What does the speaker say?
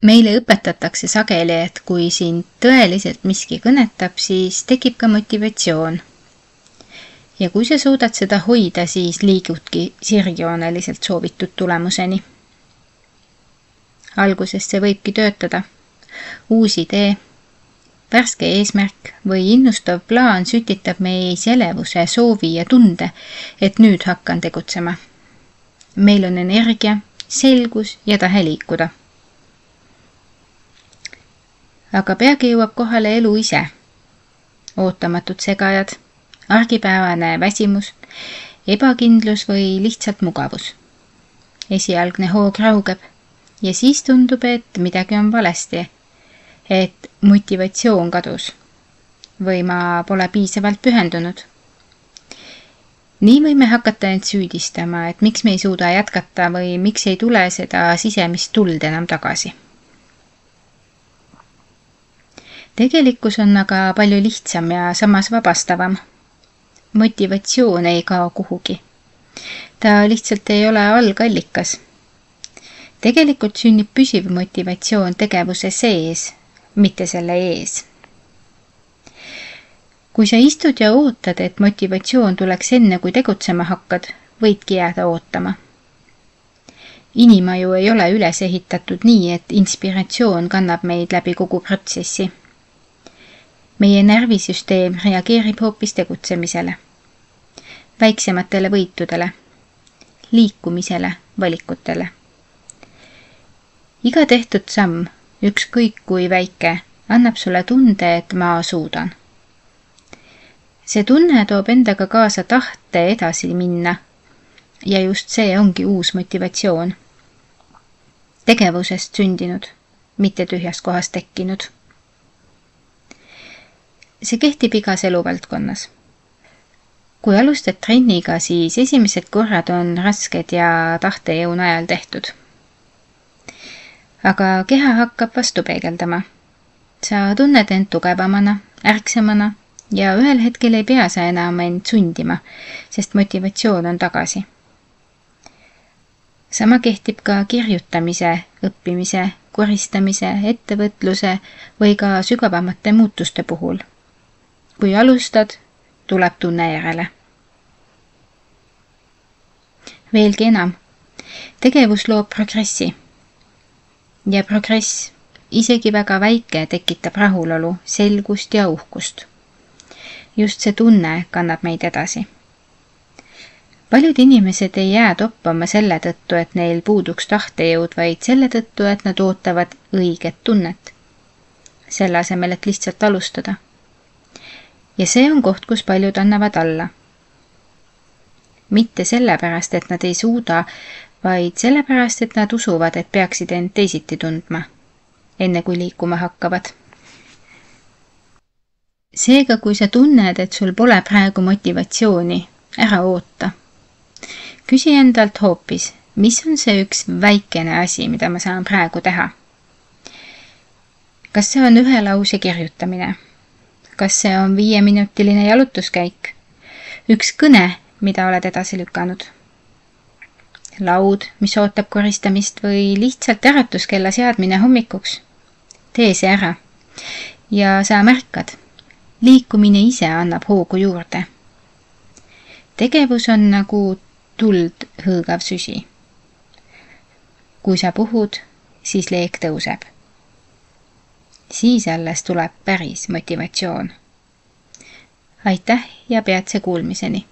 Meile õpetatakse sageli, et kui sind tõeliselt miski kõnetab, siis tekib ka motivatsioon. Ja kui sa suudad seda hoida, siis liigudki sirgjooneliselt soovitud tulemuseni. Alguses see võibki töötada. Uus idee, värske eesmärk või innustav plaan sütitab meis elevuse, soovi ja tunde, et nüüd hakkan tegutsema. Meil on energia, selgus ja tahe liikuda. Aga peagi jõuab kohale elu ise. Ootamatud segajad, argipäevane väsimus, ebakindlus või lihtsalt mugavus. Esialgne hoog raugeb ja siis tundub, et midagi on valesti, et motivatsioon kadus või ma pole piisavalt pühendunud. Nii võime hakata end süüdistama, et miks me ei suuda jätkata või miks ei tule seda sisemist tuld enam tagasi. Tegelikkus on aga palju lihtsam ja samas vabastavam. Motivatsioon ei kao kuhugi. Ta lihtsalt ei ole algallikas. Tegelikult sünnib püsiv motivatsioon tegevuse sees, mitte selle ees. Kui sa istud ja ootad, et motivatsioon tuleks enne, kui tegutsema hakkad, võidki jääda ootama. Inimaju ei ole üles ehitatud nii, et inspiratsioon kannab meid läbi kogu protsessi. Meie närvisüsteem reageerib hoopis tegutsemisele, väiksematele võitudele, liikumisele, valikutele. Iga tehtud samm, ükskõik kui väike, annab sulle tunde, et ma suudan. See tunne toob endaga kaasa tahte edasi minna ja just see ongi uus motivatsioon. Tegevusest sündinud, mitte tühjast kohast tekkinud. See kehtib igas eluvaldkonnas. Kui alustad trenniga, siis esimesed korrad on rasked ja tahtejõu najal tehtud. Aga keha hakkab vastu peegeldama. Sa tunned end tugevamana, ärksamana ja ühel hetkel ei pea sa enam end sundima, sest motivatsioon on tagasi. Sama kehtib ka kirjutamise, õppimise, koristamise, ettevõtluse või ka sügavamate muutuste puhul. Kui alustad, tuleb tunne järele. Veelgi enam, tegevus loob progressi. Ja progress, isegi väga väike, tekitab rahulolu, selgust ja uhkust. Just see tunne kannab meid edasi. Paljud inimesed ei jää toppama selle tõttu, et neil puuduks tahtejõud, vaid selle tõttu, et nad ootavad õiget tunnet. Selle asemel, et lihtsalt alustada. Ja see on koht, kus paljud annavad alla. Mitte sellepärast, et nad ei suuda, vaid sellepärast, et nad usuvad, et peaksid end teisiti tundma, enne kui liikuma hakkavad. Seega, kui sa tunned, et sul pole praegu motivatsiooni, ära oota. Küsi endalt hoopis, mis on see üks väikene asi, mida ma saan praegu teha? Kas see on ühe lause kirjutamine? Kas see on 5-minutiline jalutuskäik? Üks kõne, mida oled edasi lükanud? Laud, mis ootab koristamist või lihtsalt äratuskella seadmine hommikuks? Tee see ära. Ja sa märkad, liikumine ise annab hoogu juurde. Tegevus on nagu tuld hõõgav süsi. Kui sa puhud, siis leek tõuseb. Siis alles tuleb päris motivatsioon. Aitäh ja peatse kuulmiseni!